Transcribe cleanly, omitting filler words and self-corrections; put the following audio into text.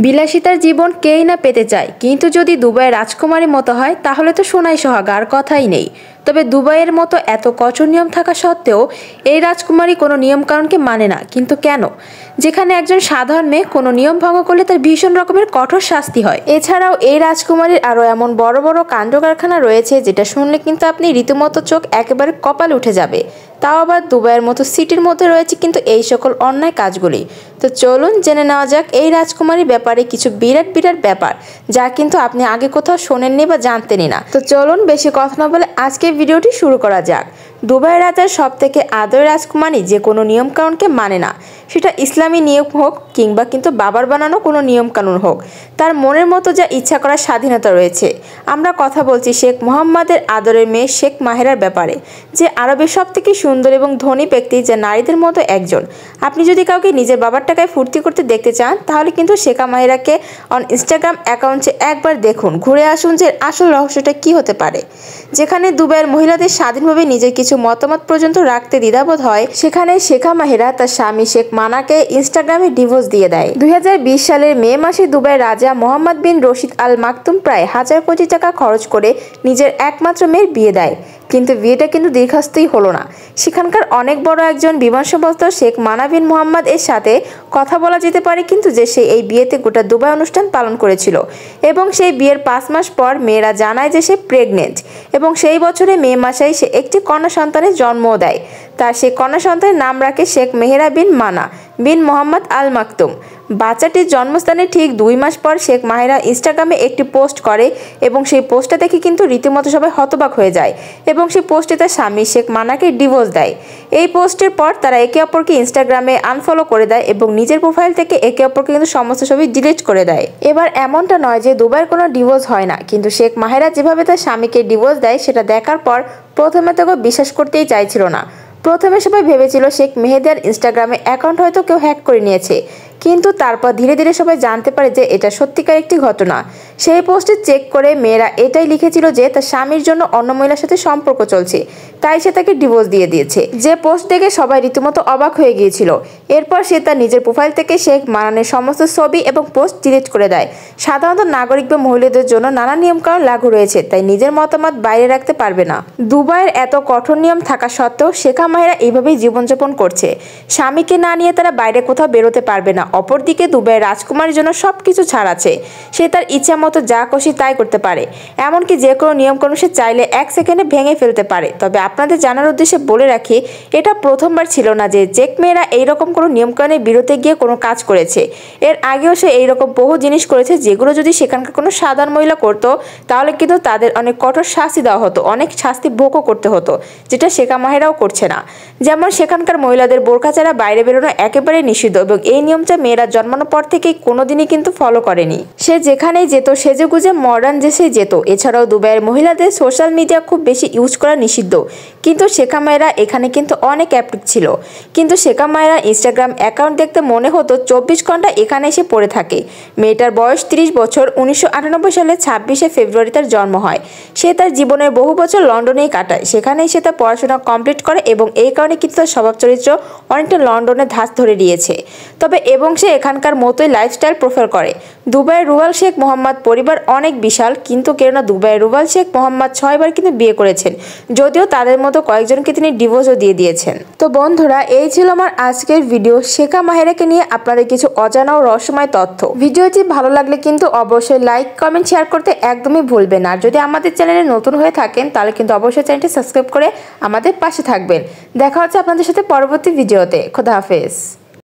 বিলাসিতার জীবন কেই না পেতে চায়, কিন্তু যদি দুবাইয়ের রাজকুমারীর মতো হয় তাহলে তো সোনাই সোহাগা, আর কথাই নেই। তবে দুবাইয়ের মতো এত কঠোর নিয়ম থাকা সত্ত্বেও এই রাজকুমারী কোনো নিয়মকানুনকে মানে না, কিন্তু কেন? যেখানে একজন সাধারণ মেয়ে কোনো নিয়ম ভঙ্গ করলে তার ভীষণ রকমের কঠোর শাস্তি হয়। এছাড়াও এই রাজকুমারীর আরও এমন বড় বড় কাণ্ড কারখানা রয়েছে যেটা শুনলে কিন্তু আপনি রীতিমতো চোখ একেবারে কপাল উঠে যাবে। তাও আবার দুবাইয়ের মতো সিটির মধ্যে রয়েছে কিন্তু এই সকল অন্যায় কাজগুলি। তো চলুন জেনে নেওয়া যাক এই রাজকুমারীর ব্যাপারে কিছু বিরাট বিরাট ব্যাপার, যা কিন্তু আপনি আগে কোথাও শোনেননি বা জানতেনই না। তো চলুন বেশি কথা না বলে আজকে ভিডিওটি শুরু করা যাক। দুবাই রাজার সব থেকে আদরের রাজকুমারী যে কোনো নিয়মকানুনকে মানে না, সেটা ইসলামী নিয়ম হোক কিংবা কিন্তু বাবার বানানো কোনো নিয়মকানুন হোক, তার মনের মতো যা ইচ্ছা করার স্বাধীনতা রয়েছে। আমরা কথা বলছি শেখ মোহাম্মদের আদরের মেয়ে শেখ মাহেরার ব্যাপারে, যে আরবের সব থেকে সুন্দর এবং ধনী ব্যক্তি, যা নারীদের মতো একজন। আপনি যদি কাউকে নিজের বাবার টাকায় ফুর্তি করতে দেখতে চান তাহলে কিন্তু শেখ মাহেরাকে অন ইনস্টাগ্রাম অ্যাকাউন্টে একবার দেখুন, ঘুরে আসুন যে আসল রহস্যটা কি হতে পারে। যেখানে দুবাইয়ের মহিলাদের স্বাধীনভাবে নিজের কিছু মতামত পর্যন্ত রাখতে দ্বিধাবোধ হয়, সেখানে শেখা মাহেরা তার স্বামী শেখ মানাকে ইনস্টাগ্রামে ডিভোর্স দিয়ে দেয়। 2020 সালের মে মাসে দুবাইয়ের রাজা মোহাম্মদ বিন রশিদ আল মাকতুম প্রায় 1000 কোটি টাকা খরচ করে নিজের একমাত্র মেয়ের বিয়ে দেয়, কিন্তু বিয়েটা কিন্তু দীর্ঘস্থায়ী হলো না। সেখানকার অনেক বড় একজন বিমান সম্ভবত শেখ মানা বিন মোহাম্মদ এর সাথে কথা বলা যেতে পারে, কিন্তু যে সে এই বিয়েতে গোটা দুবাই অনুষ্ঠান পালন করেছিল এবং সেই বিয়ের 5 মাস পর মেয়েরা জানায় যে সে প্রেগনেন্ট এবং সেই বছরে মে মাসেই সে একটি কন্যা সন্তানের জন্মও দেয়। তার সেই কন্যা সন্তানের নাম রাখে শেখ মেহেরা বিন মানা বিন মোহাম্মদ আল মাকতুম। বাচ্চাটির জন্মস্থানের ঠিক 2 মাস পর শেখ মাহেরা ইনস্টাগ্রামে একটি পোস্ট করে এবং সেই পোস্টটা দেখে কিন্তু রীতিমতো সবাই হতবাক হয়ে যায় এবং সেই পোস্টে তার স্বামী শেখ মানাকে ডিভোর্স দেয়। এই পোস্টের পর তারা একে অপরকে ইনস্টাগ্রামে আনফলো করে দেয় এবং নিজের প্রোফাইল থেকে একে অপরকে কিন্তু সমস্ত ছবি ডিলিট করে দেয়। এবার এমনটা নয় যে দুবাইয়ের কোনো ডিভোর্স হয় না, কিন্তু শেখ মাহেরা যেভাবে তার স্বামীকে ডিভোর্স দেয় সেটা দেখার পর প্রথমে তাকে বিশ্বাস করতেই চাইছিল না। প্রথমে সবাই ভেবেছিল শেখ মেহেদার ইনস্টাগ্রামে অ্যাকাউন্ট হয়তো কেউ হ্যাক করে নিয়েছে, কিন্তু তারপর ধীরে ধীরে সবাই জানতে পারে যে এটা সত্যিকার একটি ঘটনা। সেই পোস্টে চেক করে মেয়েরা এটাই লিখেছিল যে তার স্বামীর জন্য অন্য মহিলার সাথে সম্পর্ক চলছে, তাই সে তাকে ডিভোর্স দিয়ে দিয়েছে। যে পোস্ট দেখে সবাই রীতিমতো অবাক হয়ে গিয়েছিল। এরপর সে তার নিজের প্রোফাইল থেকে শেখ মানানের সমস্ত ছবি এবং পোস্ট ডিলিট করে দেয়। সাধারণত নাগরিক বা মহিলাদের জন্য নানা নিয়মকানুন লাগু রয়েছে, তাই নিজের মতামত বাইরে রাখতে পারবে না। দুবাইয়ের এত কঠোর নিয়ম থাকা সত্ত্বেও শেখা মাহেরা এইভাবেই জীবনযাপন করছে। স্বামীকে না নিয়ে তারা বাইরে কোথাও বেরোতে পারবে না। অপরদিকে দুবাইয়ের রাজকুমারীর জন্য সবকিছু ছাড় আছে, সে তার ইচ্ছা মতো যা খুশি তাই করতে পারে, এমনকি যে কোনো নিয়মকানুন সে চাইলে 1 সেকেন্ডে ভেঙে ফেলতে পারে। তবে আপনাদের জানার উদ্দেশ্যে বলে রাখি, এটা প্রথমবার ছিল না যে চেক মেয়েরা এইরকম কোনো নিয়মকানুনের বিরুদ্ধে গিয়ে কোনো কাজ করেছে। এর আগেও সে এইরকম বহু জিনিস করেছে যেগুলো যদি সেখানকার কোনো সাধারণ মহিলা করতো তাহলে কিন্তু তাদের অনেক কঠোর শাস্তি দেওয়া হতো, অনেক শাস্তি ভোগও করতে হতো, যেটা শেখা মাহেরাও করছে না। যেমন সেখানকার মহিলাদের বোরকা ছাড়া বাইরে বেরোনো একেবারে নিষিদ্ধ এবং এই নিয়মটা মেয়েরা জন্মানোর পর থেকেই কোনোদিনই কিন্তু ফলো করেনি। সে যেখানেই যেত সেজেগুজে মডার্ন ড্রেসে যেত। এছাড়াও দুবাইয়ের মহিলাদের সোশ্যাল মিডিয়া খুব বেশি ইউজ করা নিষিদ্ধ, কিন্তু শেখা মাহেরা এখানে কিন্তু অনেক অ্যাক্টিভ ছিল। কিন্তু শেখা মাহেরা ইনস্টাগ্রাম অ্যাকাউন্ট দেখতে মনে হতো 24 ঘন্টা এখানে এসে পড়ে থাকে। মেয়েটার বয়স 30 বছর। 1998 সালে 26শে ফেব্রুয়ারি তার জন্ম হয়। সে তার জীবনের বহু বছর লন্ডনেই কাটায়। সেখানেই সে তার পড়াশোনা কমপ্লিট করে এবং এই কারণে কিন্তু তার স্বভাব চরিত্র অনেকটা লন্ডনের ধাঁচ ধরে দিয়েছে। তবে এবং সে এখানকার মতোই লাইফস্টাইল প্রেফার করে। দুবাইয়ের রুয়াল শেখ মোহাম্মদ পরিবার অনেক বিশাল, কিন্তু কেননা দুবাইয়ের রুয়াল শেখ মোহাম্মদ 6 বার কিন্তু বিয়ে করেছেন, যদিও তাদের মতো কয়েকজনকে তিনি ডিভোর্সও দিয়ে দিয়েছেন। তো বন্ধুরা, এই ছিল আমার আজকের ভিডিও শেখা মাহেরাকে নিয়ে আপনাদের কিছু অজানা ও রহস্যময় তথ্য। ভিডিওটি ভালো লাগলে কিন্তু অবশ্যই লাইক, কমেন্ট, শেয়ার করতে একদমই ভুলবেন না। আর যদি আমাদের চ্যানেলে নতুন হয়ে থাকেন তাহলে কিন্তু অবশ্যই চ্যানেলটি সাবস্ক্রাইব করে আমাদের পাশে থাকবেন। দেখা হচ্ছে আপনাদের সাথে পরবর্তী ভিডিওতে। খোদা হাফেজ।